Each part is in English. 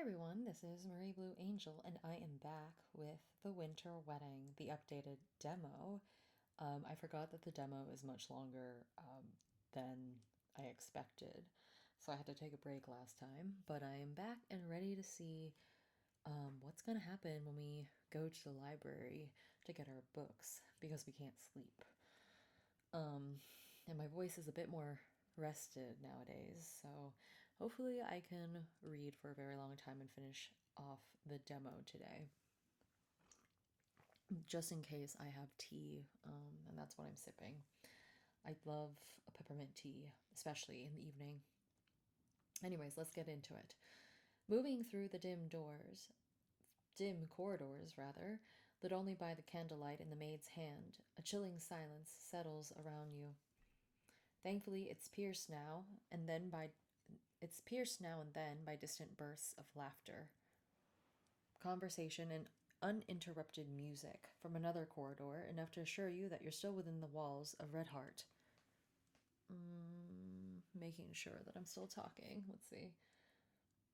everyone, this is Marie Blue Angel, and I am back with The Winter Wedding, the updated demo. I forgot that the demo is much longer than I expected, so I had to take a break last time, but I am back and ready to see what's going to happen when we go to the library to get our books, because we can't sleep. And my voice is a bit more rested nowadays, so hopefully I can read for a very long time and finish off the demo today. Just in case I have tea, and that's what I'm sipping. I love a peppermint tea, especially in the evening. Anyways, let's get into it. Moving through the dim corridors, rather, lit only by the candlelight in the maid's hand, a chilling silence settles around you. Thankfully, it's pierced now and then by distant bursts of laughter, conversation, and uninterrupted music from another corridor, enough to assure you that you're still within the walls of Red Heart. Making sure that I'm still talking. Let's see.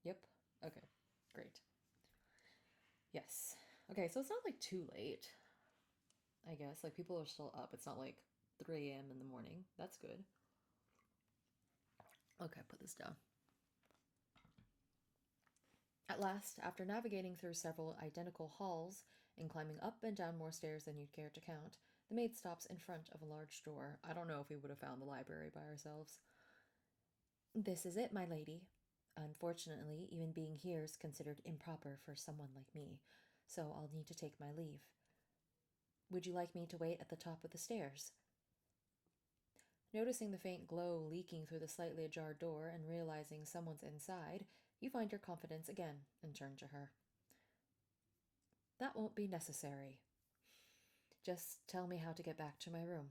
Yep. Okay. Great. Yes. Okay, so it's not like too late, I guess. Like, people are still up. It's not like 3 a.m. in the morning. That's good. Okay, put this down. At last, after navigating through several identical halls and climbing up and down more stairs than you'd care to count, the maid stops in front of a large door. I don't know if we would have found the library by ourselves. This is it, my lady. Unfortunately, even being here is considered improper for someone like me, so I'll need to take my leave. Would you like me to wait at the top of the stairs? Noticing the faint glow leaking through the slightly ajar door and realizing someone's inside, you find your confidence again and turn to her. That won't be necessary. Just tell me how to get back to my room.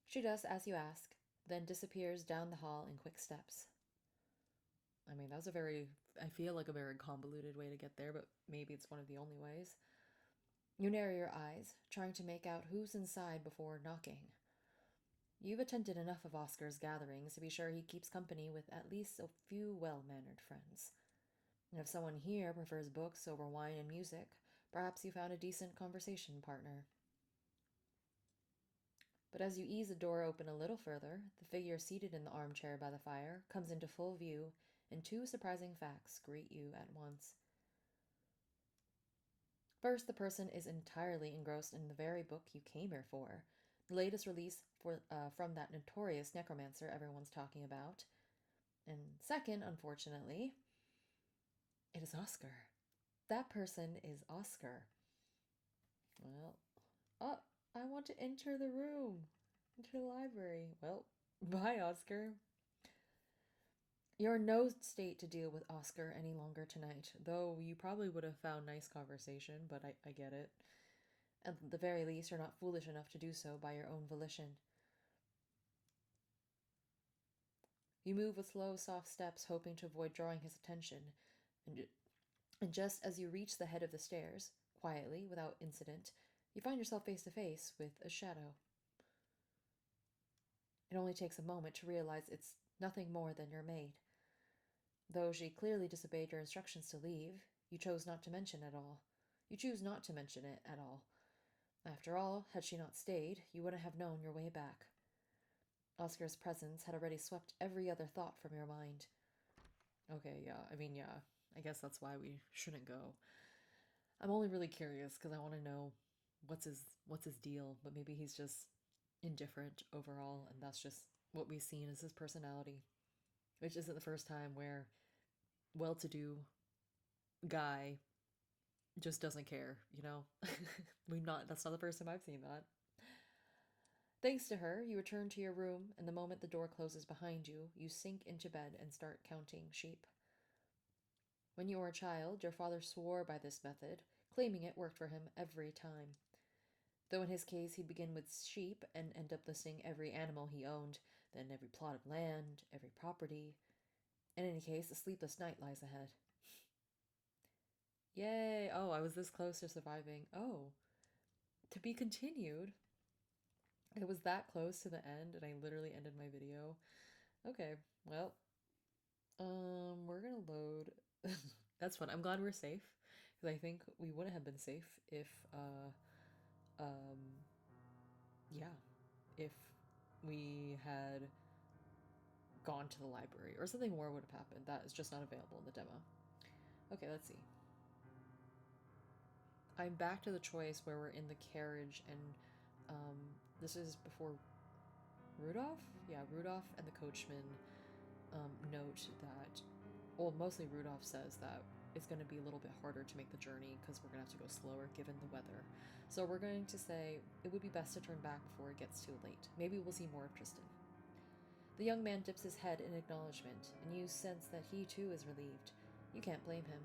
She does as you ask, then disappears down the hall in quick steps. I mean, that was I feel like a very convoluted way to get there, but maybe it's one of the only ways. You narrow your eyes, trying to make out who's inside before knocking. You've attended enough of Oscar's gatherings to be sure he keeps company with at least a few well-mannered friends. And if someone here prefers books over wine and music, perhaps you found a decent conversation partner. But as you ease the door open a little further, the figure seated in the armchair by the fire comes into full view, and two surprising facts greet you at once. First, the person is entirely engrossed in the very book you came here for, the latest release from that notorious necromancer everyone's talking about. And second, unfortunately, it is Oscar. That person is Oscar. Well, I want to enter the room, enter the library. Well, bye, Oscar. You're in no state to deal with Oscar any longer tonight, though you probably would have found nice conversation, but I get it. At the very least, you're not foolish enough to do so by your own volition. You move with slow, soft steps, hoping to avoid drawing his attention, and just as you reach the head of the stairs, quietly, without incident, you find yourself face to face with a shadow. It only takes a moment to realize it's nothing more than your maid. Though she clearly disobeyed your instructions to leave, you chose not to mention it all. You choose not to mention it at all. After all, had she not stayed, you wouldn't have known your way back. Oscar's presence had already swept every other thought from your mind. Okay, yeah, I guess that's why we shouldn't go. I'm only really curious because I want to know what's his deal, but maybe he's just indifferent overall, and that's just what we've seen as his personality, which isn't the first time where well-to-do guy just doesn't care, you know? That's not the first time I've seen that. Thanks to her, you return to your room, and the moment the door closes behind you, you sink into bed and start counting sheep. When you were a child, your father swore by this method, claiming it worked for him every time. Though in his case, he'd begin with sheep and end up listing every animal he owned, then every plot of land, every property. In any case, a sleepless night lies ahead. Yay! Oh, I was this close to surviving. Oh, to be continued. It was that close to the end, and I literally ended my video. Okay, well, we're gonna load That's fun. I'm glad we're safe, because I think we wouldn't have been safe if, um, yeah, if we had gone to the library or something more would have happened. That is just not available in the demo. Okay, let's see. I'm back to the choice where we're in the carriage, and this is before Rudolph? Yeah, Rudolph and the coachman note that, well, mostly Rudolph says that it's going to be a little bit harder to make the journey because we're going to have to go slower given the weather. So we're going to say it would be best to turn back before it gets too late. Maybe we'll see more of Tristan. The young man dips his head in acknowledgement, and you sense that he too is relieved. You can't blame him.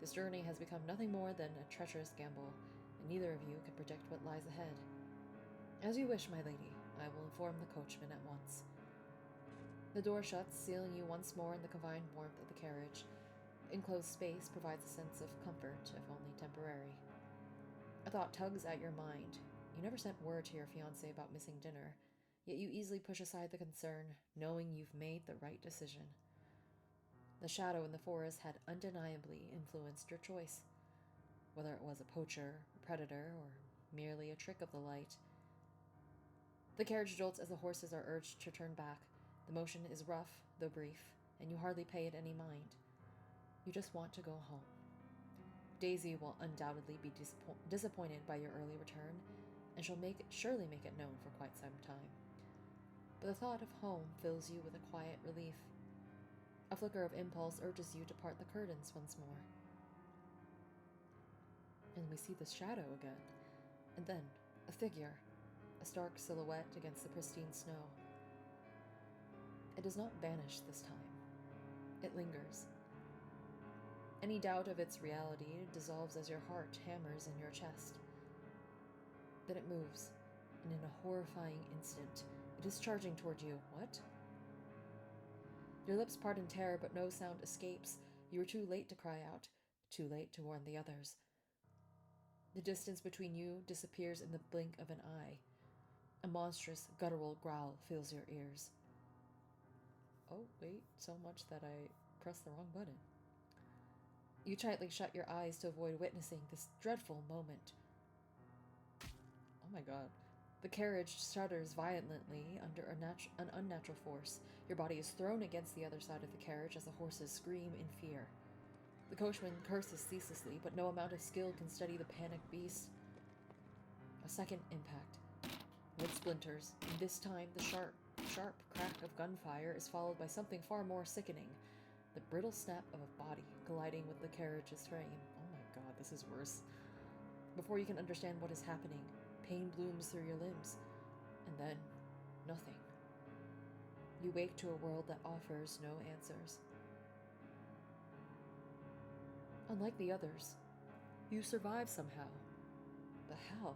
This journey has become nothing more than a treacherous gamble, and neither of you can predict what lies ahead. As you wish, my lady. I will inform the coachman at once. The door shuts, sealing you once more in the confined warmth of the carriage. Enclosed space provides a sense of comfort, if only temporary. A thought tugs at your mind. You never sent word to your fiancé about missing dinner, yet you easily push aside the concern, knowing you've made the right decision. The shadow in the forest had undeniably influenced your choice. Whether it was a poacher, a predator, or merely a trick of the light. The carriage jolts as the horses are urged to turn back. The motion is rough, though brief, and you hardly pay it any mind. You just want to go home. Daisy will undoubtedly be disappointed by your early return, and she'll surely make it known for quite some time. But the thought of home fills you with a quiet relief. A flicker of impulse urges you to part the curtains once more. And we see the shadow again, and then a figure, a stark silhouette against the pristine snow. It does not vanish this time. It lingers. Any doubt of its reality dissolves as your heart hammers in your chest. Then it moves, and in a horrifying instant, it is charging toward you. What? Your lips part in terror, but no sound escapes. You are too late to cry out, too late to warn the others. The distance between you disappears in the blink of an eye. A monstrous, guttural growl fills your ears. Oh, wait, so much that I pressed the wrong button. You tightly shut your eyes to avoid witnessing this dreadful moment. Oh my god. The carriage shudders violently under an unnatural force. Your body is thrown against the other side of the carriage as the horses scream in fear. The coachman curses ceaselessly, but no amount of skill can steady the panicked beast. A second impact. Wood splinters, and this time the sharp crack of gunfire is followed by something far more sickening. The brittle snap of a body colliding with the carriage's frame. Oh my god, this is worse. Before you can understand what is happening, pain blooms through your limbs, and then nothing. You wake to a world that offers no answers. Unlike the others, you survive somehow. But how?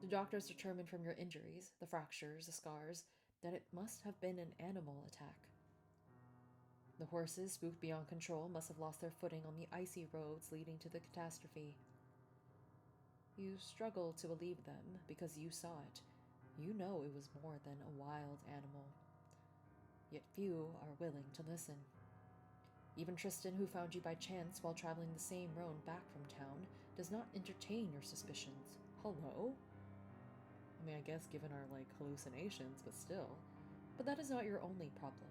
The doctors determined from your injuries, the fractures, the scars, that it must have been an animal attack. The horses, spooked beyond control, must have lost their footing on the icy roads leading to the catastrophe. You struggle to believe them because you saw it. You know it was more than a wild animal. Yet few are willing to listen. Even Tristan, who found you by chance while traveling the same road back from town, does not entertain your suspicions. Hello? I mean, I guess given our, hallucinations, but still. But that is not your only problem.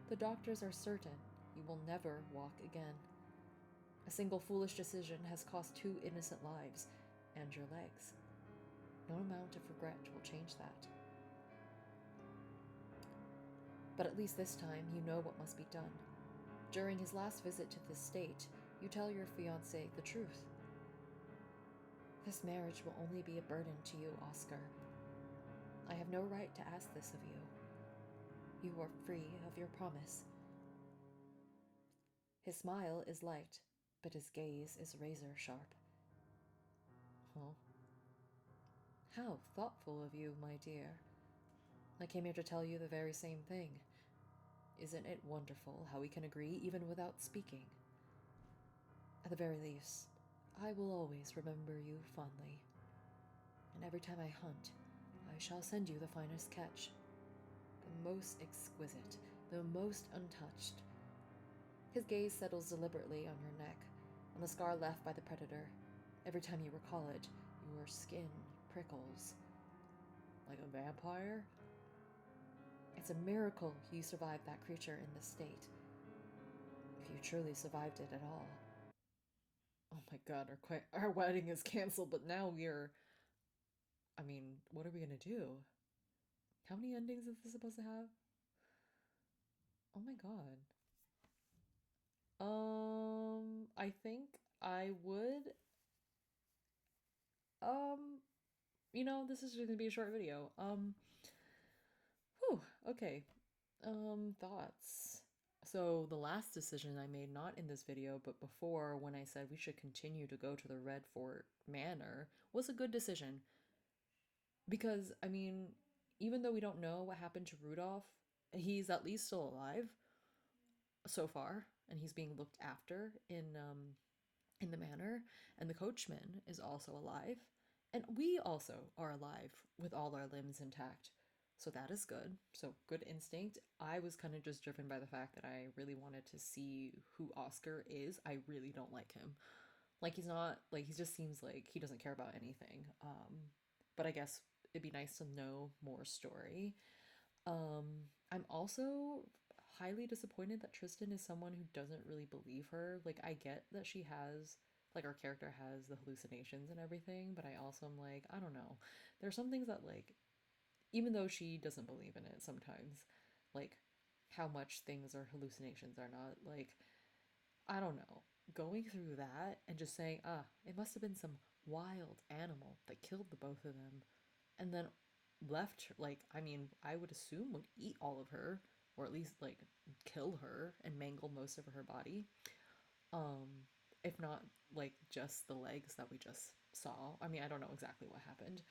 The doctors are certain you will never walk again. A single foolish decision has cost 2 innocent lives, and your legs. No amount of regret will change that. But at least this time, you know what must be done. During his last visit to this state, you tell your fiancé the truth. This marriage will only be a burden to you, Oscar. I have no right to ask this of you. You are free of your promise. His smile is light, but his gaze is razor sharp. Huh? How thoughtful of you, my dear. I came here to tell you the very same thing. Isn't it wonderful how we can agree even without speaking? At the very least, I will always remember you fondly. And every time I hunt, I shall send you the finest catch. The most exquisite, the most untouched. His gaze settles deliberately on your neck, on the scar left by the predator. Every time you recall it, your skin prickles. Like a vampire? It's a miracle you survived that creature in this state. If you truly survived it at all. Oh my god, our wedding is canceled, but now we're... I mean, what are we gonna do? How many endings is this supposed to have? Oh my god. I think I would... this is just gonna be a short video. Whew, okay. Thoughts. So the last decision I made, not in this video, but before, when I said we should continue to go to the Red Fort Manor, was a good decision. Because, I mean, even though we don't know what happened to Rudolph, he's at least still alive so far, and he's being looked after in the manor, and the coachman is also alive, and we also are alive with all our limbs intact. So that is good. So good instinct. I was kind of just driven by the fact that I really wanted to see who Oscar is. I really don't like him. Like he's not like he just seems like he doesn't care about anything. But I guess it'd be nice to know more story. I'm also highly disappointed that Tristan is someone who doesn't really believe her. Like I get that she has like our character has the hallucinations and everything, but I also am like, I don't know. There's some things that like even though she doesn't believe in it sometimes, like how much things are hallucinations are not, like, I don't know. Going through that and just saying, it must have been some wild animal that killed the both of them and then left, like, I mean, I would assume would eat all of her or at least, like, kill her and mangle most of her body. If not, like, just the legs that we just saw. I mean, I don't know exactly what happened.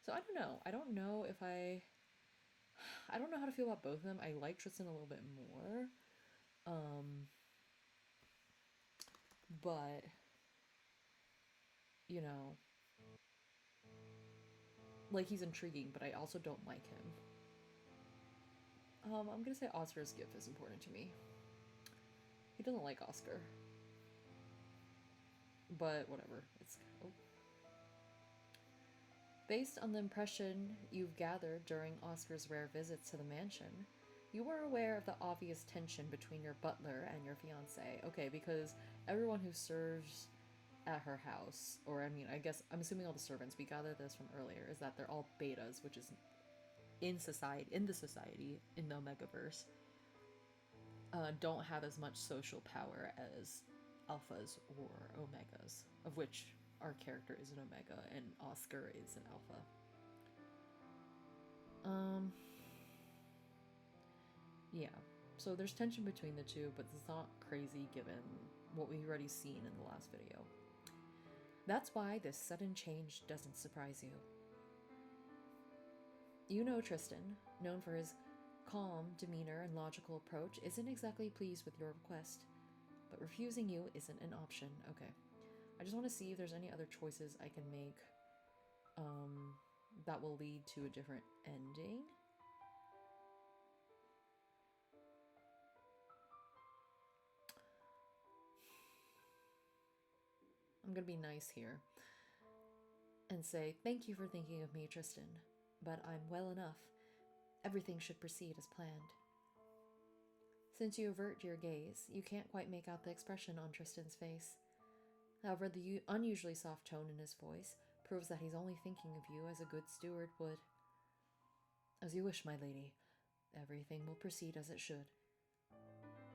So I don't know. I don't know if I don't know how to feel about both of them. I like Tristan a little bit more. But you know, like he's intriguing, but I also don't like him. I'm gonna say Oscar's gift is important to me. He doesn't like Oscar. But whatever. It's based on the impression you've gathered during Oscar's rare visits to the mansion, you were aware of the obvious tension between your butler and your fiance. Okay, because everyone who serves at her house, or I mean, I guess I'm assuming all the servants, we gathered this from earlier, is that they're all betas, which is in society, in the Omegaverse, don't have as much social power as alphas or omegas, of which our character is an omega and Oscar is an alpha. Yeah. So there's tension between the two, but it's not crazy given what we've already seen in the last video. That's why this sudden change doesn't surprise you. You know Tristan, known for his calm demeanor and logical approach, isn't exactly pleased with your request. But refusing you isn't an option. Okay. I just want to see if there's any other choices I can make that will lead to a different ending. I'm going to be nice here and say, thank you for thinking of me, Tristan, but I'm well enough. Everything should proceed as planned. Since you avert your gaze, you can't quite make out the expression on Tristan's face. However, the unusually soft tone in his voice proves that he's only thinking of you as a good steward would. As you wish, my lady. Everything will proceed as it should.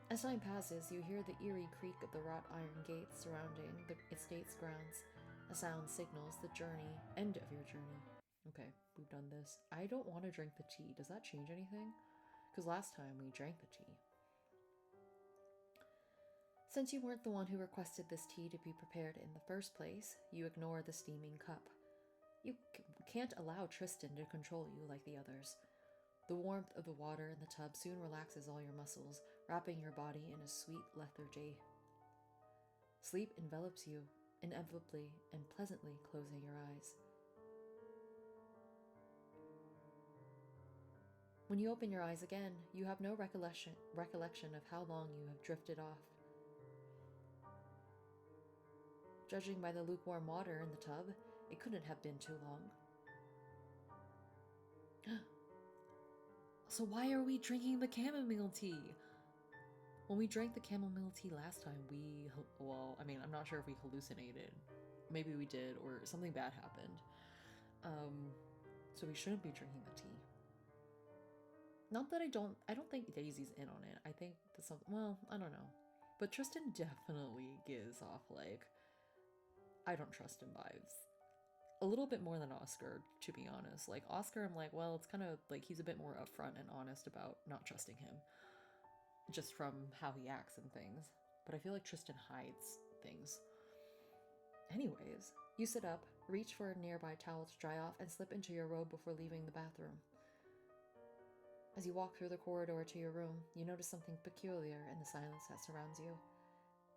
As time passes, you hear the eerie creak of the wrought iron gates surrounding the estate's grounds. A sound signals the end of your journey. Okay, we've done this. I don't want to drink the tea. Does that change anything? Because last time we drank the tea. Since you weren't the one who requested this tea to be prepared in the first place, you ignore the steaming cup. You can't allow Tristan to control you like the others. The warmth of the water in the tub soon relaxes all your muscles, wrapping your body in a sweet lethargy. Sleep envelops you, inevitably and pleasantly closing your eyes. When you open your eyes again, you have no recollection of how long you have drifted off. Judging by the lukewarm water in the tub, it couldn't have been too long. So why are we drinking the chamomile tea? When we drank the chamomile tea last time, I'm not sure if we hallucinated. Maybe we did, or something bad happened. So we shouldn't be drinking the tea. Not that I don't think Daisy's in on it. I think that's something, I don't know. But Tristan definitely gives off, like, I don't trust him vibes. A little bit more than Oscar, to be honest. Like, Oscar, I'm like, well, it's kind of like he's a bit more upfront and honest about not trusting him. Just from how he acts and things. But I feel like Tristan hides things. Anyways, you sit up, reach for a nearby towel to dry off, and slip into your robe before leaving the bathroom. As you walk through the corridor to your room, you notice something peculiar in the silence that surrounds you.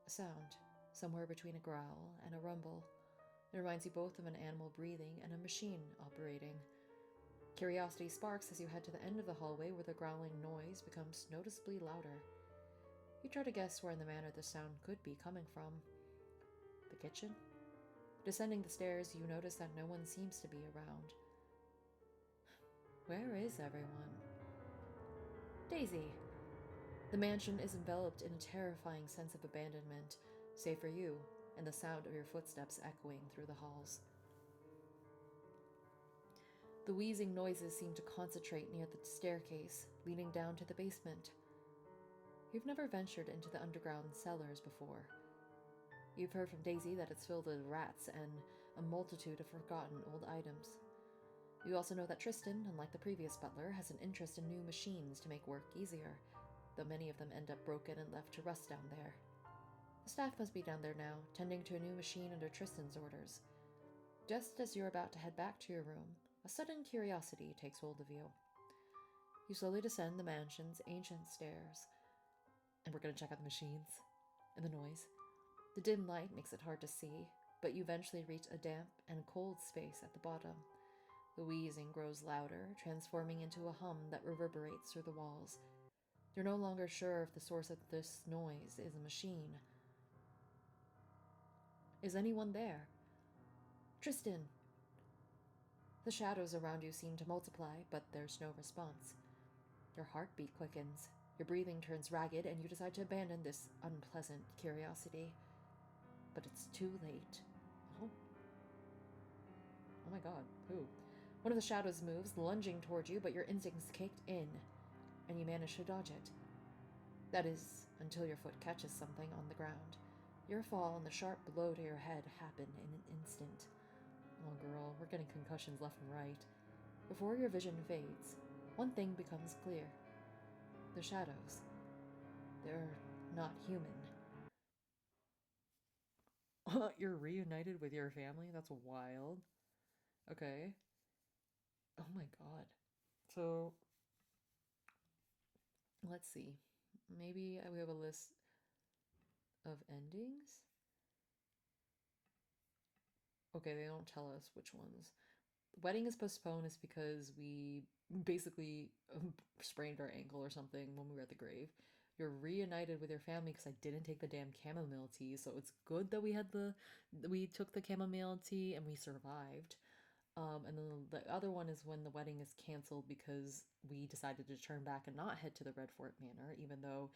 A sound, somewhere between a growl and a rumble. It reminds you both of an animal breathing and a machine operating. Curiosity sparks as you head to the end of the hallway where the growling noise becomes noticeably louder. You try to guess where in the manor the sound could be coming from. The kitchen? Descending the stairs, you notice that no one seems to be around. Where is everyone? Daisy! The mansion is enveloped in a terrifying sense of abandonment, save for you and the sound of your footsteps echoing through the halls. The wheezing noises seem to concentrate near the staircase, leading down to the basement. You've never ventured into the underground cellars before. You've heard from Daisy that it's filled with rats and a multitude of forgotten old items. You also know that Tristan, unlike the previous butler, has an interest in new machines to make work easier, though many of them end up broken and left to rust down there. The staff must be down there now, tending to a new machine under Tristan's orders. Just as you're about to head back to your room, a sudden curiosity takes hold of you. You slowly descend the mansion's ancient stairs, and we're going to check out the machines and the noise. The dim light makes it hard to see, but you eventually reach a damp and cold space at the bottom. The wheezing grows louder, transforming into a hum that reverberates through the walls. You're no longer sure if the source of this noise is a machine. Is anyone there? Tristan! The shadows around you seem to multiply, but there's no response. Your heartbeat quickens, your breathing turns ragged, and you decide to abandon this unpleasant curiosity. But it's too late. Oh my god, who? One of the shadows moves, lunging toward you, but your instincts kicked in, and you manage to dodge it. That is, until your foot catches something on the ground. Your fall and the sharp blow to your head happen in an instant. Oh girl, we're getting concussions left and right. Before your vision fades, one thing becomes clear. The shadows. They're not human. You're reunited with your family? That's wild. Okay. Oh my god. So, let's see. Maybe we have a list of endings? Okay, they don't tell us which ones. Wedding is postponed is because we basically sprained our ankle or something when we were at the grave. You're reunited with your family because I didn't take the damn chamomile tea, so it's good that we took the chamomile tea and we survived. And then the other one is when the wedding is canceled because we decided to turn back and not head to the Red Fort Manor, even though,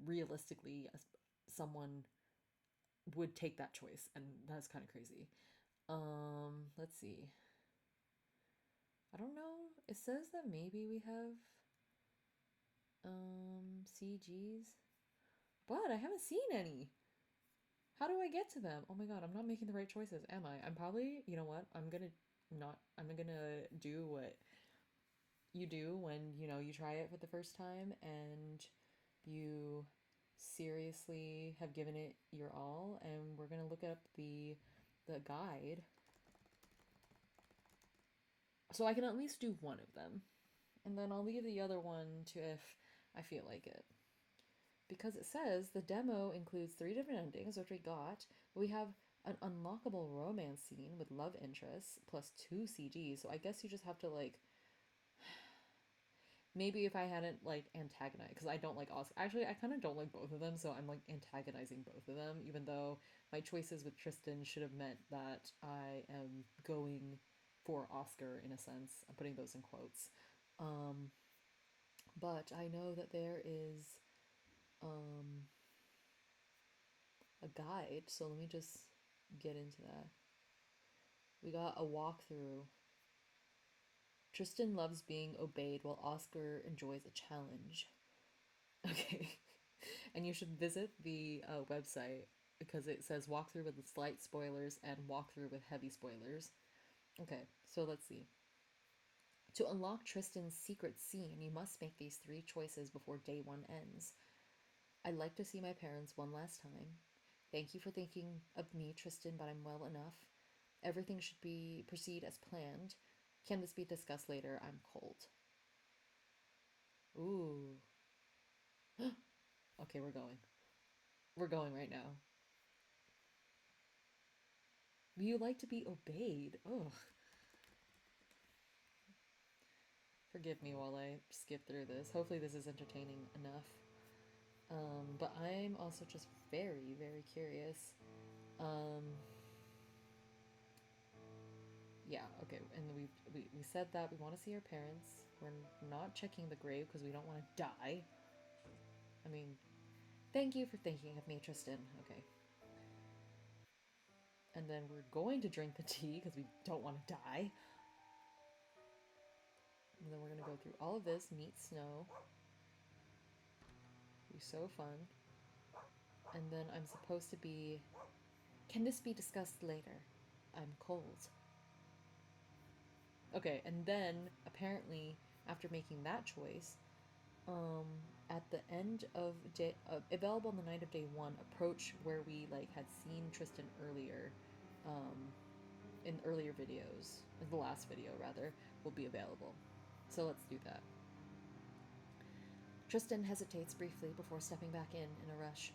realistically, someone would take that choice, and that's kind of crazy. Let's see. I don't know. It says that maybe we have CGs, but I haven't seen any. How do I get to them? Oh my god, I'm not making the right choices, am I? I'm probably, you know what? I'm gonna do what you do when, you try it for the first time and you seriously have given it your all, and we're gonna look up the guide so I can at least do one of them, and then I'll leave the other one to if I feel like it. Because it says the demo includes 3 different endings, which we got. We have an unlockable romance scene with love interests plus 2 CGs. So I guess you just have to Maybe if I hadn't like antagonized, because I don't like Oscar. Actually, I kind of don't like both of them, so I'm like antagonizing both of them, even though my choices with Tristan should have meant that I am going for Oscar in a sense. I'm putting those in quotes. Um, but I know that there is um, a guide, so let me just get into that. We got a walkthrough. Tristan loves being obeyed while Oscar enjoys a challenge. Okay. And you should visit the website because it says walkthrough with slight spoilers and walkthrough with heavy spoilers. Okay, so let's see. To unlock Tristan's secret scene, you must make these three choices before day one ends. I'd like to see my parents one last time. Thank you for thinking of me, Tristan, but I'm well enough. Everything should be proceed as planned. Can this be discussed later? I'm cold. Ooh. Okay, we're going. We're going right now. You like to be obeyed. Ugh. Forgive me while I skip through this. Hopefully this is entertaining enough. But I'm also just very, very curious. Um, yeah, okay. And we said that we want to see our parents. We're not checking the grave because we don't want to die. I mean, thank you for thinking of me, Tristan. Okay. And then we're going to drink the tea because we don't want to die. And then we're going to go through all of this, meet Snow. Be so fun. And then I'm supposed to be... Can this be discussed later? I'm cold. Okay, and then apparently after making that choice, at the end of day, available on the night of day one, approach where we like had seen Tristan earlier, in earlier videos, in the last video rather, will be available. So let's do that. Tristan hesitates briefly before stepping back in a rush.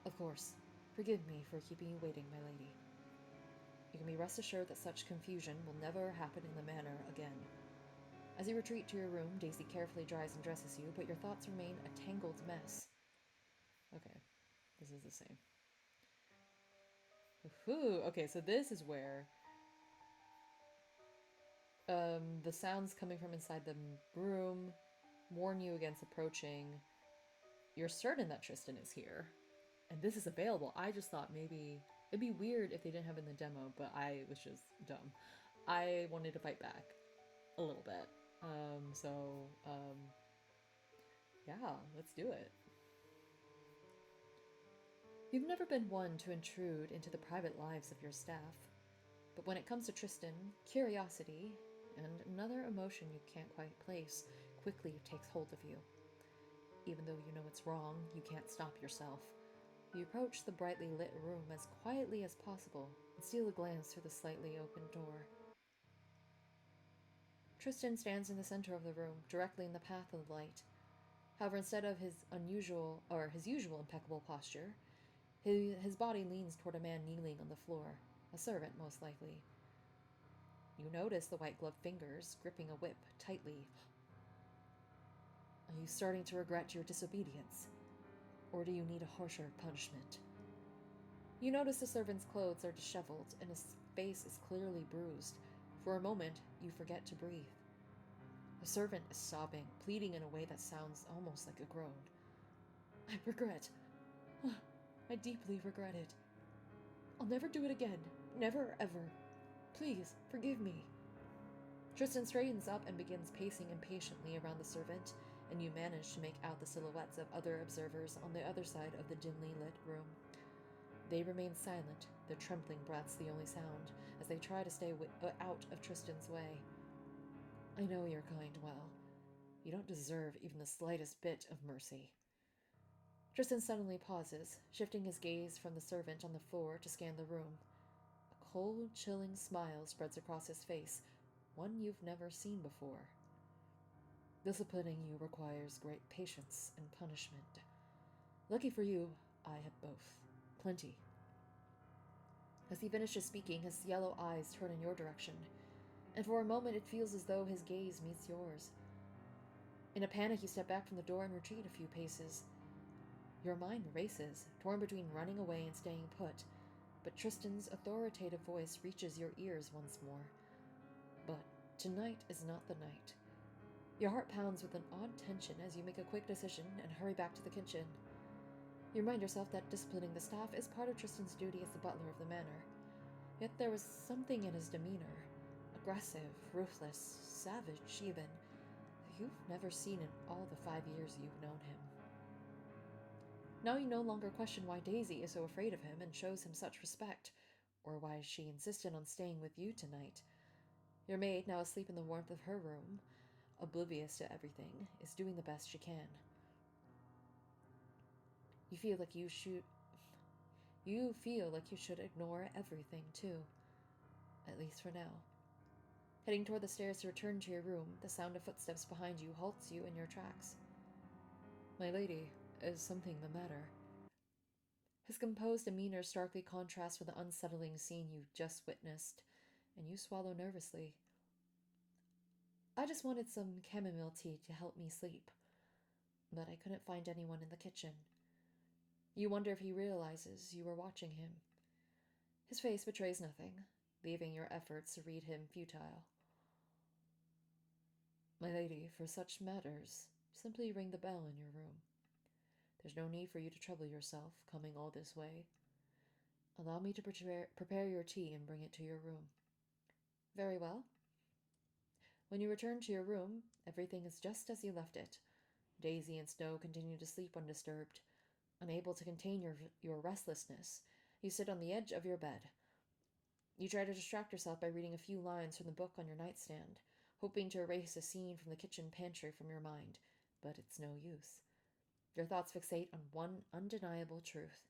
Of course. Forgive me for keeping you waiting, my lady. You can be rest assured that such confusion will never happen in the manor again. As you retreat to your room, Daisy carefully dries and dresses you, but your thoughts remain a tangled mess. Okay, this is the same. Ooh, okay, so this is where the sounds coming from inside the room warn you against approaching. You're certain that Tristan is here, and this is available. I just thought maybe it'd be weird if they didn't have it in the demo, but I was just dumb. I wanted to fight back a little bit. Yeah, let's do it. You've never been one to intrude into the private lives of your staff. But when it comes to Tristan, curiosity, and another emotion you can't quite place, quickly takes hold of you. Even though you know it's wrong, you can't stop yourself. You approach the brightly lit room as quietly as possible and steal a glance through the slightly opened door. Tristan stands in the center of the room, directly in the path of the light. However, instead of his usual impeccable posture, his body leans toward a man kneeling on the floor, a servant most likely. You notice the white-gloved fingers gripping a whip tightly. Are you starting to regret your disobedience? Or do you need a harsher punishment? You notice the servant's clothes are disheveled and his face is clearly bruised. For a moment, you forget to breathe. The servant is sobbing, pleading in a way that sounds almost like a groan. I regret. I deeply regret it. I'll never do it again. Never, ever. Please, forgive me. Tristan straightens up and begins pacing impatiently around the servant, and you manage to make out the silhouettes of other observers on the other side of the dimly lit room. They remain silent, their trembling breaths the only sound, as they try to stay out of Tristan's way. I know your kind well. You don't deserve even the slightest bit of mercy. Tristan suddenly pauses, shifting his gaze from the servant on the floor to scan the room. A cold, chilling smile spreads across his face, one you've never seen before. Disciplining you requires great patience and punishment. Lucky for you, I have both. Plenty. As he finishes speaking, his yellow eyes turn in your direction, and for a moment it feels as though his gaze meets yours. In a panic, you step back from the door and retreat a few paces. Your mind races, torn between running away and staying put, but Tristan's authoritative voice reaches your ears once more. But tonight is not the night. Your heart pounds with an odd tension as you make a quick decision and hurry back to the kitchen. You remind yourself that disciplining the staff is part of Tristan's duty as the butler of the manor. Yet there was something in his demeanor, aggressive, ruthless, savage even, that you've never seen in all the 5 years you've known him. Now you no longer question why Daisy is so afraid of him and shows him such respect, or why she insisted on staying with you tonight. Your maid, now asleep in the warmth of her room, oblivious to everything, is doing the best she can. You feel like you should ignore everything, too. At least for now. Heading toward the stairs to return to your room, the sound of footsteps behind you halts you in your tracks. My lady, is something the matter? His composed demeanor starkly contrasts with the unsettling scene you just witnessed, and you swallow nervously. I just wanted some chamomile tea to help me sleep, but I couldn't find anyone in the kitchen. You wonder if he realizes you were watching him. His face betrays nothing, leaving your efforts to read him futile. My lady, for such matters, simply ring the bell in your room. There's no need for you to trouble yourself, coming all this way. Allow me to prepare your tea and bring it to your room. Very well. When you return to your room, everything is just as you left it. Daisy and Snow continue to sleep undisturbed. Unable to contain your restlessness, you sit on the edge of your bed. You try to distract yourself by reading a few lines from the book on your nightstand, hoping to erase a scene from the kitchen pantry from your mind, but it's no use. Your thoughts fixate on one undeniable truth.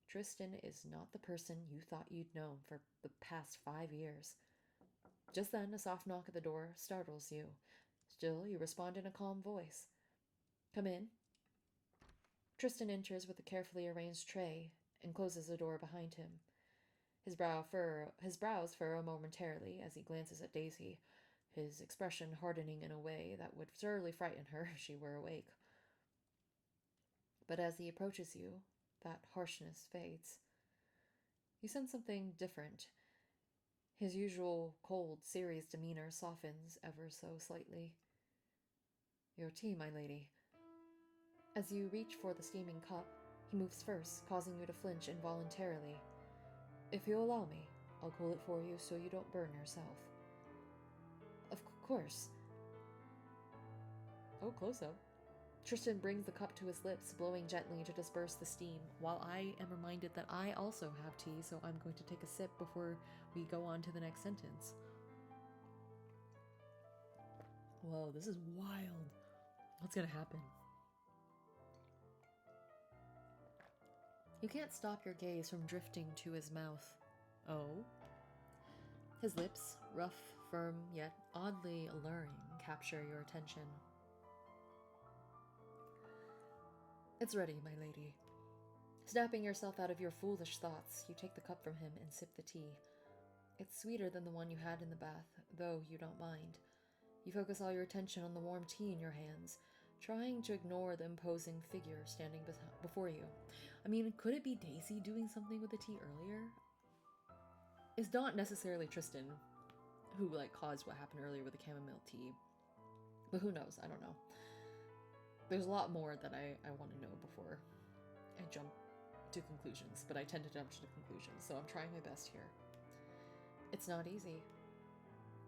Tristan is not the person you thought you'd known for the past 5 years. Just then, a soft knock at the door startles you. Still, you respond in a calm voice. Come in. Tristan enters with a carefully arranged tray and closes the door behind him. His brows furrow momentarily as he glances at Daisy, his expression hardening in a way that would surely frighten her if she were awake. But as he approaches you, that harshness fades. You sense something different. His usual cold, serious demeanor softens ever so slightly. Your tea, my lady. As you reach for the steaming cup, he moves first, causing you to flinch involuntarily. If you'll allow me, I'll cool it for you so you don't burn yourself. Of course. Oh, close up. Tristan brings the cup to his lips, blowing gently to disperse the steam, while I am reminded that I also have tea, so I'm going to take a sip before we go on to the next sentence. Whoa, this is wild. What's gonna happen? You can't stop your gaze from drifting to his mouth. Oh? His lips, rough, firm, yet oddly alluring, capture your attention. It's ready, my lady. Snapping yourself out of your foolish thoughts, you take the cup from him and sip the tea. It's sweeter than the one you had in the bath, though you don't mind. You focus all your attention on the warm tea in your hands, trying to ignore the imposing figure standing before you. I mean, could it be Daisy doing something with the tea earlier? It's not necessarily Tristan who, caused what happened earlier with the chamomile tea. But who knows? I don't know. There's a lot more that I want to know before I jump to conclusions, but I tend to jump to conclusions, so I'm trying my best here. It's not easy.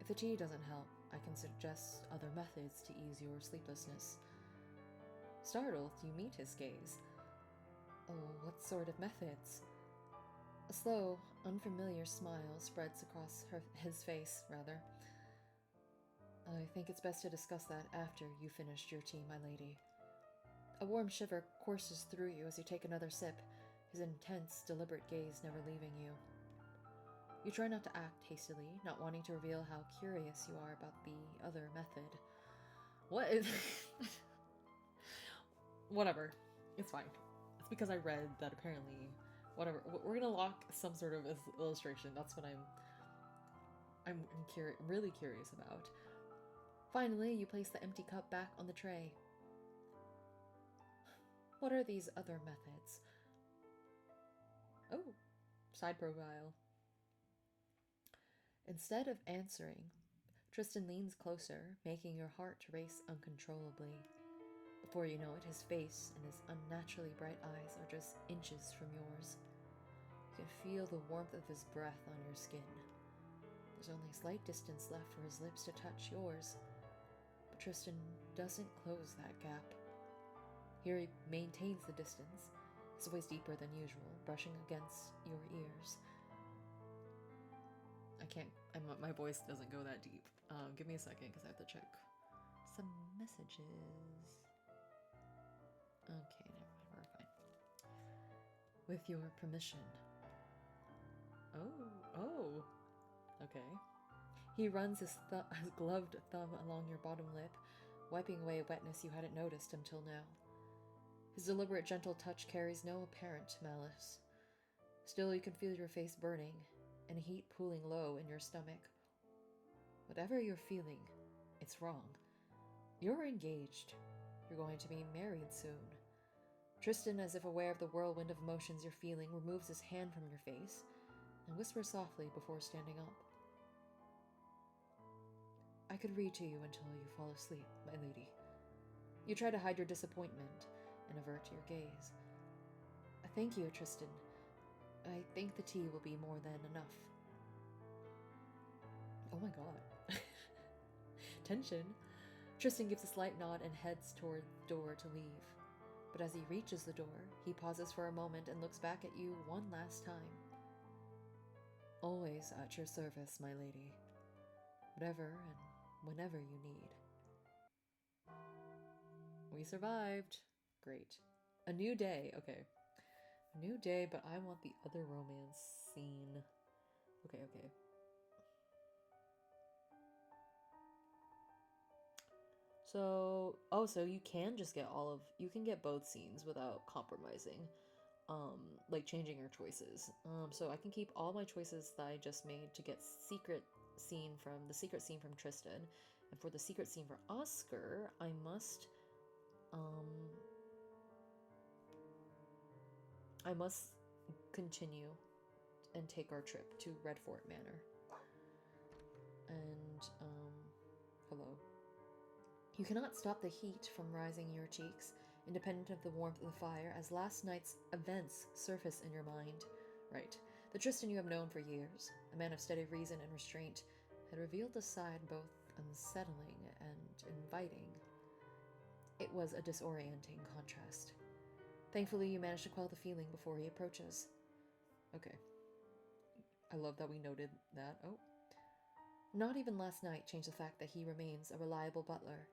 If the tea doesn't help, I can suggest other methods to ease your sleeplessness. Startled, you meet his gaze. Oh, what sort of methods? A slow, unfamiliar smile spreads across his face. I think it's best to discuss that after you finished your tea, my lady. A warm shiver courses through you as you take another sip, his intense, deliberate gaze never leaving you. You try not to act hastily, not wanting to reveal how curious you are about the other method. What is... Whatever. It's fine. It's because I read that apparently... Whatever. We're gonna lock some sort of illustration. That's what I'm really curious about. Finally, you place the empty cup back on the tray. What are these other methods? Oh, side profile. Instead of answering, Tristan leans closer, making your heart race uncontrollably. Before you know it, his face and his unnaturally bright eyes are just inches from yours. You can feel the warmth of his breath on your skin. There's only a slight distance left for his lips to touch yours, but Tristan doesn't close that gap. Here he maintains the distance, his voice deeper than usual, brushing against your ears. My voice doesn't go that deep. Give me a second because I have to check some messages. Okay, never mind, we're fine. With your permission. Oh, okay. He runs his gloved thumb along your bottom lip, wiping away wetness you hadn't noticed until now. His deliberate, gentle touch carries no apparent malice. Still, you can feel your face burning, and heat pooling low in your stomach. Whatever you're feeling, it's wrong. You're engaged. You're going to be married soon. Tristan, as if aware of the whirlwind of emotions you're feeling, removes his hand from your face and whispers softly before standing up. I could read to you until you fall asleep, my lady. You try to hide your disappointment and avert your gaze. Thank you, Tristan. I think the tea will be more than enough. Oh my god. Tension. Tristan gives a slight nod and heads toward the door to leave. But as he reaches the door, he pauses for a moment and looks back at you one last time. Always at your service, my lady. Whatever and whenever you need. We survived. Great. A new day. Okay. A new day, but I want the other romance scene. Okay. So you can just get you can get both scenes without compromising, like changing your choices. So I can keep all my choices that I just made to get the secret scene from Tristan, and for the secret scene for Oscar, I must continue and take our trip to Redfort Manor. And hello. You cannot stop the heat from rising in your cheeks, independent of the warmth of the fire, as last night's events surface in your mind. Right. The Tristan you have known for years, a man of steady reason and restraint, had revealed a side both unsettling and inviting. It was a disorienting contrast. Thankfully, you managed to quell the feeling before he approaches. Okay. I love that we noted that. Oh. Not even last night changed the fact that he remains a reliable butler,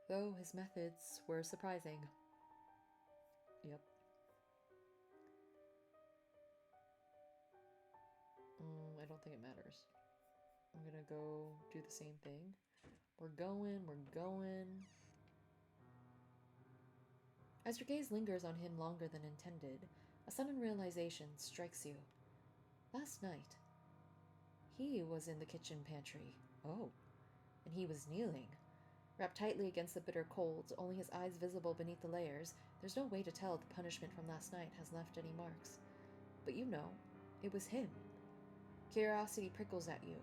though his methods were surprising. Yep. I don't think it matters. I'm gonna go do the same thing. We're going. As your gaze lingers on him longer than intended, a sudden realization strikes you. Last night, he was in the kitchen pantry. Oh, and he was kneeling. Wrapped tightly against the bitter cold, only his eyes visible beneath the layers, there's no way to tell if the punishment from last night has left any marks. But you know, it was him. Curiosity prickles at you.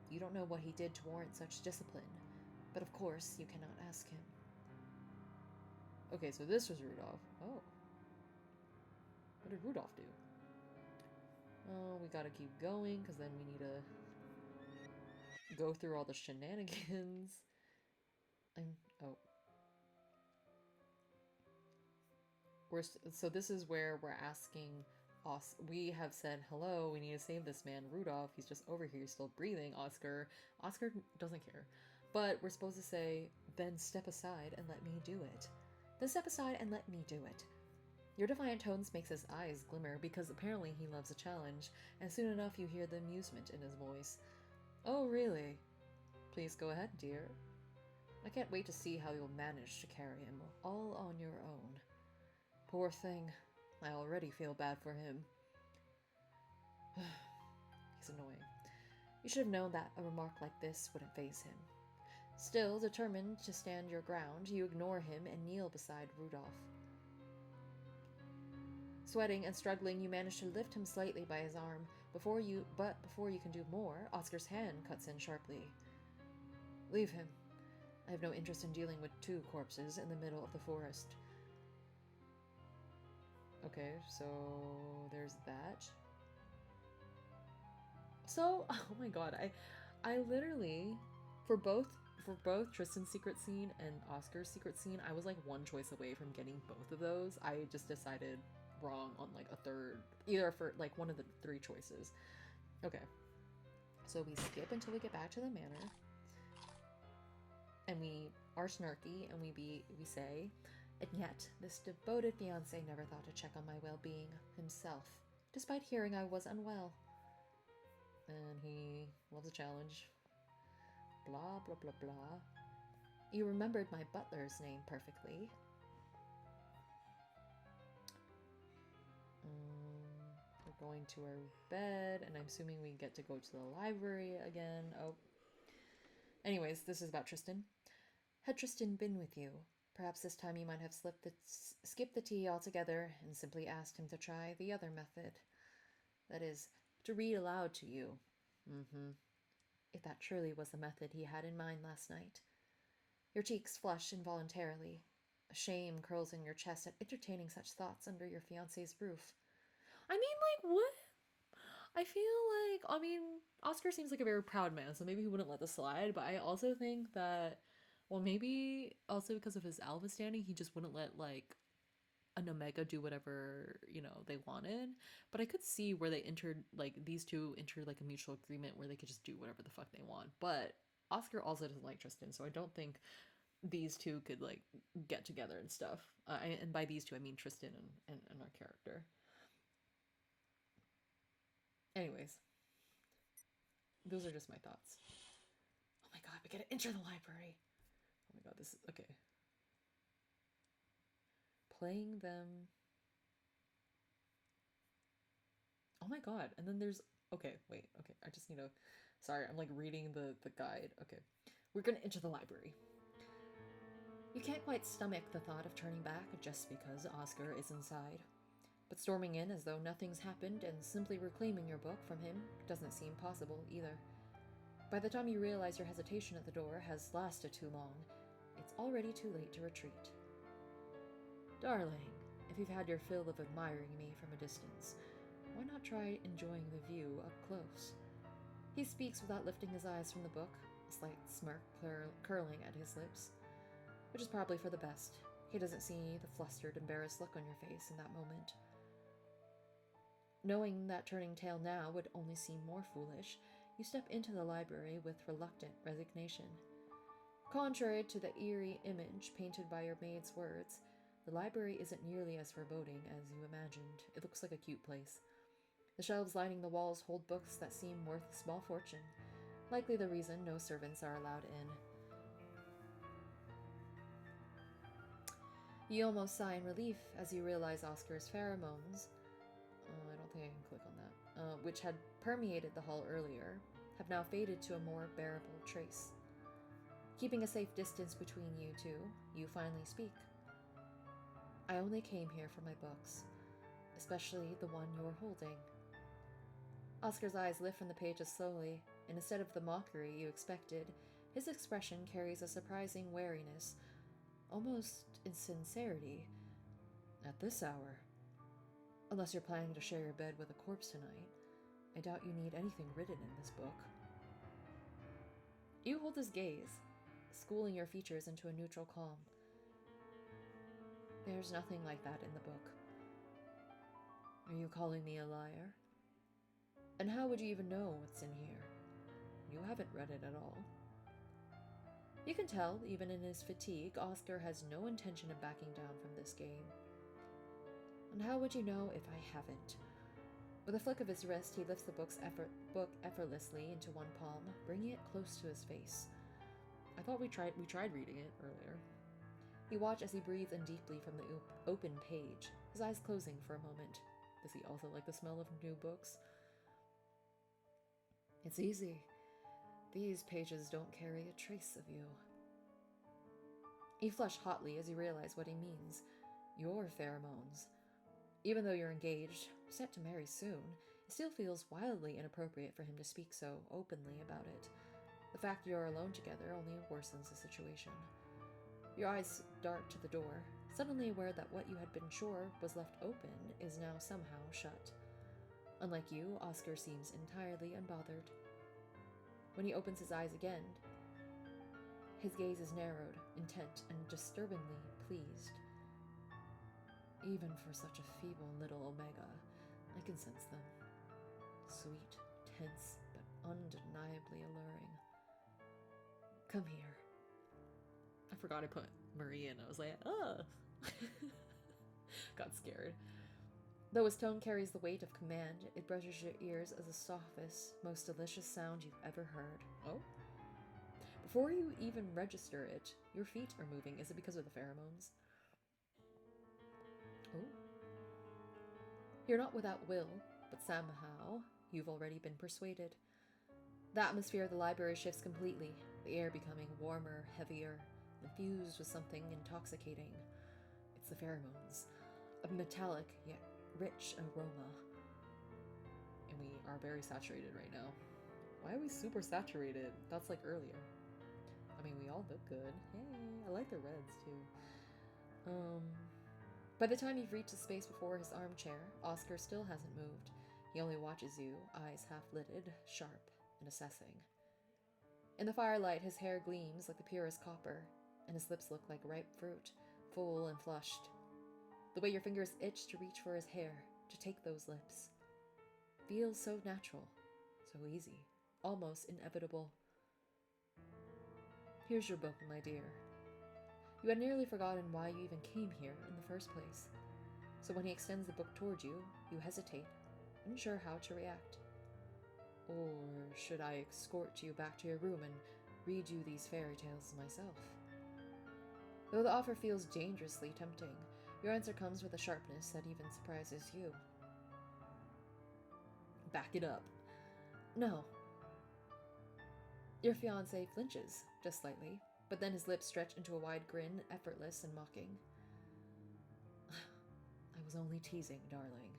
You don't know what he did to warrant such discipline, but of course you cannot ask him. Okay, so this was Rudolph. Oh. What did Rudolph do? Oh, we gotta keep going, because then we need to go through all the shenanigans. So this is where we're asking us. We have said, hello, we need to save this man, Rudolph. He's just over here, still breathing. Oscar doesn't care. But we're supposed to say, then step aside and let me do it. Then step aside and let me do it. Your defiant tones makes his eyes glimmer because apparently he loves a challenge, and soon enough you hear the amusement in his voice. Oh, really? Please go ahead, dear. I can't wait to see how you'll manage to carry him all on your own. Poor thing. I already feel bad for him. He's annoying. You should have known that a remark like this wouldn't faze him. Still determined to stand your ground, you ignore him and kneel beside Rudolph. Sweating and struggling, you manage to lift him slightly by his arm. Before you can do more, Oscar's hand cuts in sharply. Leave him. I have no interest in dealing with two corpses in the middle of the forest. Okay, so there's that. So, oh my god, I literally, for both Tristan's secret scene and Oscar's secret scene, I was like one choice away from getting both of those. I just decided wrong on like a third, either for like one of the three choices. Okay, so we skip until we get back to the manor, and we are snarky, and we say, and yet this devoted fiance never thought to check on my well-being himself, despite hearing I was unwell. And he loves a challenge. Blah, blah, blah, blah. You remembered my butler's name perfectly. We're going to our bed, and I'm assuming we get to go to the library again. Oh. Anyways, this is about Tristan. Had Tristan been with you, perhaps this time you might have skipped the tea altogether and simply asked him to try the other method. That is, to read aloud to you. If that truly was the method he had in mind last night. Your cheeks flush involuntarily. A shame curls in your chest at entertaining such thoughts under your fiancé's roof. I mean, like, what? I feel like, Oscar seems like a very proud man, so maybe he wouldn't let this slide, but I also think that, well, maybe also because of his alpha standing, he just wouldn't let, like, an Omega do whatever, they wanted. But I could see where these two entered, like, a mutual agreement where they could just do whatever the fuck they want. But Oscar also doesn't like Tristan, so I don't think these two could, like, get together and stuff. And by these two, I mean Tristan and our character. Anyways, those are just my thoughts. Oh my god, we gotta enter the library. Oh my god, this is okay. Playing them. Oh my god, and then there's okay, wait, okay, I just need to sorry, I'm like reading the guide. Okay. We're gonna enter the library. You can't quite stomach the thought of turning back just because Oscar is inside. But storming in as though nothing's happened and simply reclaiming your book from him doesn't seem possible either. By the time you realize your hesitation at the door has lasted too long, it's already too late to retreat. Darling, if you've had your fill of admiring me from a distance, why not try enjoying the view up close? He speaks without lifting his eyes from the book, a slight smirk curling at his lips, which is probably for the best. He doesn't see the flustered, embarrassed look on your face in that moment. Knowing that turning tail now would only seem more foolish, you step into the library with reluctant resignation. Contrary to the eerie image painted by your maid's words, the library isn't nearly as foreboding as you imagined. It looks like a cute place. The shelves lining the walls hold books that seem worth a small fortune, likely the reason no servants are allowed in. You almost sigh in relief as you realize Oscar's pheromones, I don't think I can click on that, which had permeated the hall earlier, have now faded to a more bearable trace. Keeping a safe distance between you two, you finally speak. I only came here for my books, especially the one you're holding. Oscar's eyes lift from the pages slowly, and instead of the mockery you expected, his expression carries a surprising wariness, almost insincerity. At this hour? Unless you're planning to share your bed with a corpse tonight, I doubt you need anything written in this book. You hold his gaze, schooling your features into a neutral calm. There's nothing like that in the book. Are you calling me a liar? And how would you even know what's in here? You haven't read it at all. You can tell, even in his fatigue, Oscar has no intention of backing down from this game. And how would you know if I haven't? With a flick of his wrist, he lifts the book effortlessly into one palm, bringing it close to his face. I thought we tried reading it earlier. You watch as he breathes in deeply from the open page, his eyes closing for a moment. Does he also like the smell of new books? It's easy. These pages don't carry a trace of you. You flush hotly as you realize what he means. Your pheromones. Even though you're engaged, set to marry soon, it still feels wildly inappropriate for him to speak so openly about it. The fact you're alone together only worsens the situation. Your eyes dart to the door, suddenly aware that what you had been sure was left open is now somehow shut. Unlike you, Oscar seems entirely unbothered. When he opens his eyes again, his gaze is narrowed, intent, and disturbingly pleased. Even for such a feeble little Omega, I can sense them. Sweet, tense, but undeniably alluring. Come here. I forgot I put Marie in. I was like, ugh. Got scared. Though his tone carries the weight of command, it brushes your ears as the softest, most delicious sound you've ever heard. Oh? Before you even register it, your feet are moving. Is it because of the pheromones? Oh. You're not without will, but somehow you've already been persuaded. The atmosphere of the library shifts completely, the air becoming warmer, heavier, infused with something intoxicating. It's the pheromones, a metallic yet rich aroma. And we are very saturated right now. Why are we super saturated? That's like earlier. I mean, we all look good. Hey, I like the reds too. By the time you've reached the space before his armchair, Oscar still hasn't moved. He only watches you, eyes half-lidded, sharp, and assessing. In the firelight, his hair gleams like the purest copper, and his lips look like ripe fruit, full and flushed. The way your fingers itch to reach for his hair, to take those lips, feels so natural, so easy, almost inevitable. Here's your book, my dear. You had nearly forgotten why you even came here in the first place. So when he extends the book toward you, you hesitate, unsure how to react. Or should I escort you back to your room and read you these fairy tales myself? Though the offer feels dangerously tempting, your answer comes with a sharpness that even surprises you. Back it up. No. Your fiancé flinches, just slightly, but then his lips stretch into a wide grin, effortless and mocking. I was only teasing, darling.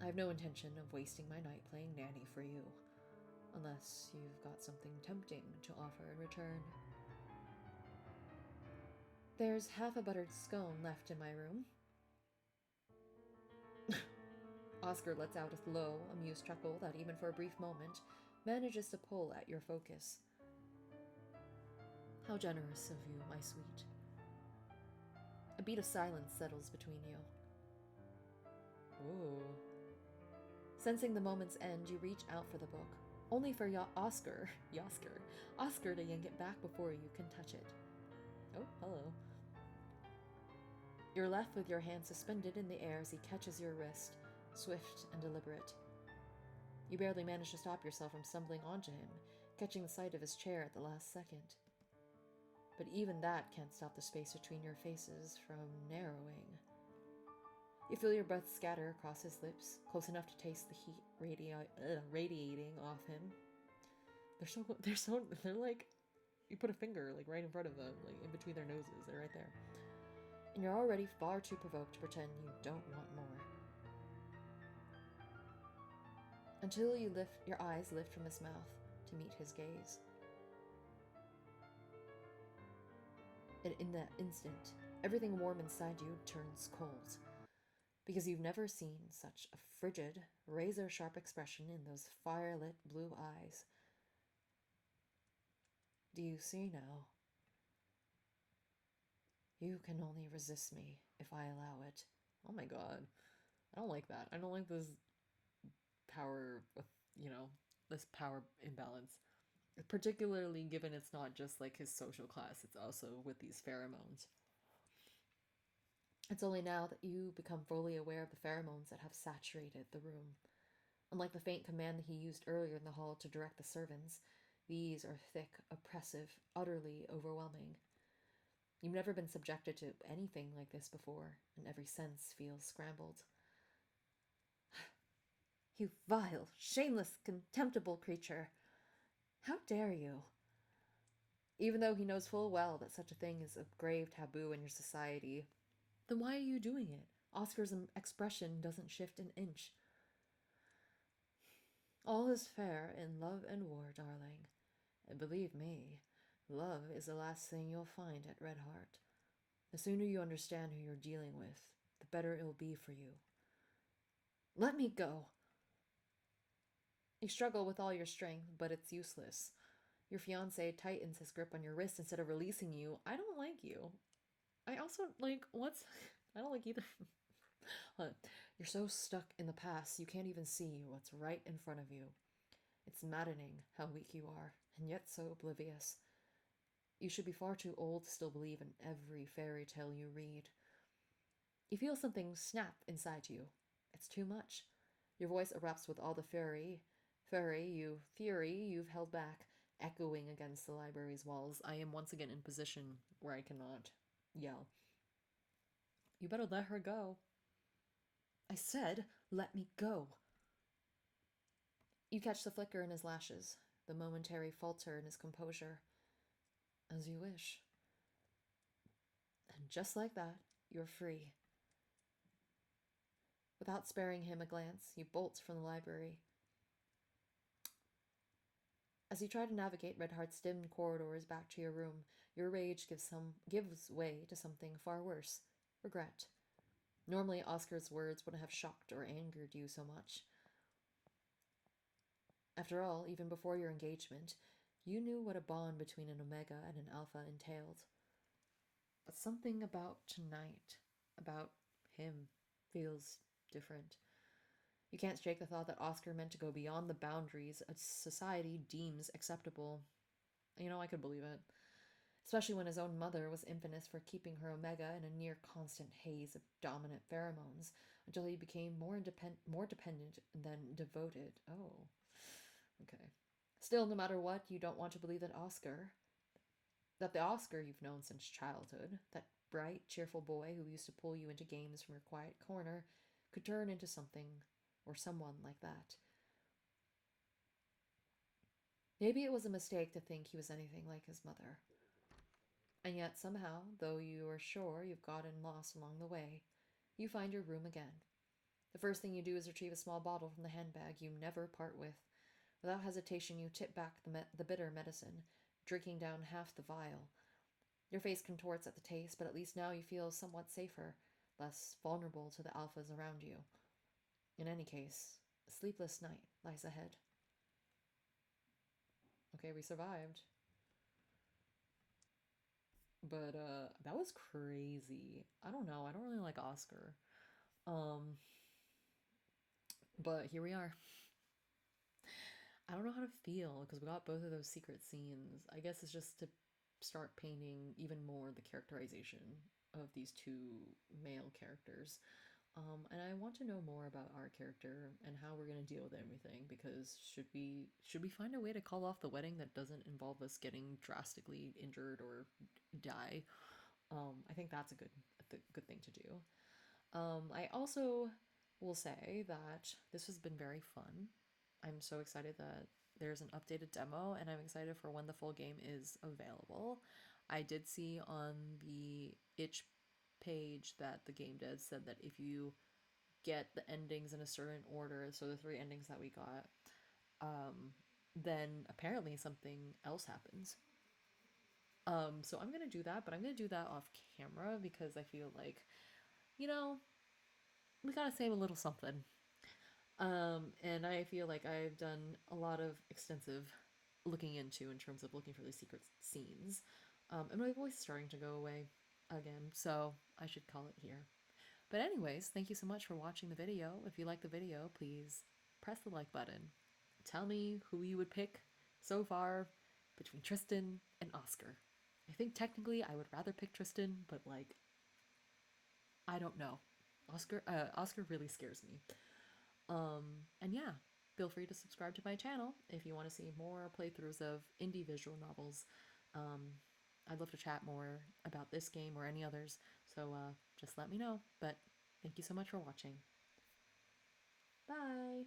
I have no intention of wasting my night playing nanny for you, unless you've got something tempting to offer in return. There's half a buttered scone left in my room. Oscar lets out a low, amused chuckle that even for a brief moment manages to pull at your focus. How generous of you, my sweet. A beat of silence settles between you. Ooh. Sensing the moment's end, you reach out for the book, only for Oscar to yank it back before you can touch it. Oh, hello. You're left with your hand suspended in the air as he catches your wrist, swift and deliberate. You barely manage to stop yourself from stumbling onto him, catching the sight of his chair at the last second. But even that can't stop the space between your faces from narrowing. You feel your breath scatter across his lips, close enough to taste the heat radiating off him. They're like, you put a finger like right in front of them, like in between their noses. They're right there. And you're already far too provoked to pretend you don't want more. Until your eyes lift from his mouth to meet his gaze. And in that instant, everything warm inside you turns cold. Because you've never seen such a frigid, razor-sharp expression in those fire-lit blue eyes. Do you see now? You can only resist me if I allow it. Oh my god. I don't like that. I don't like this power, this power imbalance. Particularly given it's not just like his social class, it's also with these pheromones. It's only now that you become fully aware of the pheromones that have saturated the room. Unlike the faint command that he used earlier in the hall to direct the servants, these are thick, oppressive, utterly overwhelming. You've never been subjected to anything like this before, and every sense feels scrambled. You vile, shameless, contemptible creature! How dare you? Even though he knows full well that such a thing is a grave taboo in your society, then why are you doing it? Oscar's expression doesn't shift an inch. All is fair in love and war, darling. And believe me, love is the last thing you'll find at Red Heart. The sooner you understand who you're dealing with, the better it'll be for you. Let me go! You struggle with all your strength, but it's useless. Your fiancé tightens his grip on your wrist instead of releasing you. I don't like you. I also, like, what's... I don't like either. You're so stuck in the past, you can't even see what's right in front of you. It's maddening how weak you are, and yet so oblivious. You should be far too old to still believe in every fairy tale you read. You feel something snap inside you. It's too much. Your voice erupts with all the fury you've held back, echoing against the library's walls. I am once again in position where I cannot yell. You better let her go. I said, let me go. You catch the flicker in his lashes, the momentary falter in his composure. As you wish. And just like that, you're free. Without sparing him a glance, you bolt from the library. As you try to navigate Red Heart's dim corridors back to your room, your rage gives way to something far worse. Regret. Normally, Oscar's words wouldn't have shocked or angered you so much. After all, even before your engagement, you knew what a bond between an Omega and an Alpha entailed. But something about tonight, about him, feels different. You can't shake the thought that Oscar meant to go beyond the boundaries a society deems acceptable. I could believe it. Especially when his own mother was infamous for keeping her Omega in a near constant haze of dominant pheromones until he became more dependent than devoted. Oh, okay. Still, no matter what, you don't want to believe that the Oscar you've known since childhood, that bright, cheerful boy who used to pull you into games from your quiet corner, could turn into something or someone like that. Maybe it was a mistake to think he was anything like his mother. And yet somehow, though you are sure you've gotten lost along the way, you find your room again. The first thing you do is retrieve a small bottle from the handbag you never part with. Without hesitation, you tip back the bitter medicine, drinking down half the vial. Your face contorts at the taste, but at least now you feel somewhat safer, less vulnerable to the alphas around you. In any case, a sleepless night lies ahead. Okay, we survived. But that was crazy. I don't know. I don't really like Oscar. But here we are. I don't know how to feel because we got both of those secret scenes. I guess it's just to start painting even more the characterization of these two male characters. And I want to know more about our character and how we're gonna deal with everything. Because should we find a way to call off the wedding that doesn't involve us getting drastically injured or die? I think that's a good thing to do. I also will say that this has been very fun. I'm so excited that there's an updated demo, and I'm excited for when the full game is available. I did see on the itch page that the game dev said that if you get the endings in a certain order, so the 3 endings that we got, then apparently something else happens. So I'm gonna do that, but I'm gonna do that off camera because I feel like, you know, we gotta save a little something. And I feel like I've done a lot of extensive looking into in terms of looking for these secret scenes. And my voice is starting to go away again, so I should call it here. But anyways, thank you so much for watching the video. If you like the video, please press the like button. Tell me who you would pick so far between Tristan and Oscar. I think technically I would rather pick Tristan, but like, I don't know. Oscar really scares me. And yeah, feel free to subscribe to my channel if you want to see more playthroughs of indie visual novels. I'd love to chat more about this game or any others, so just let me know. But thank you so much for watching. Bye!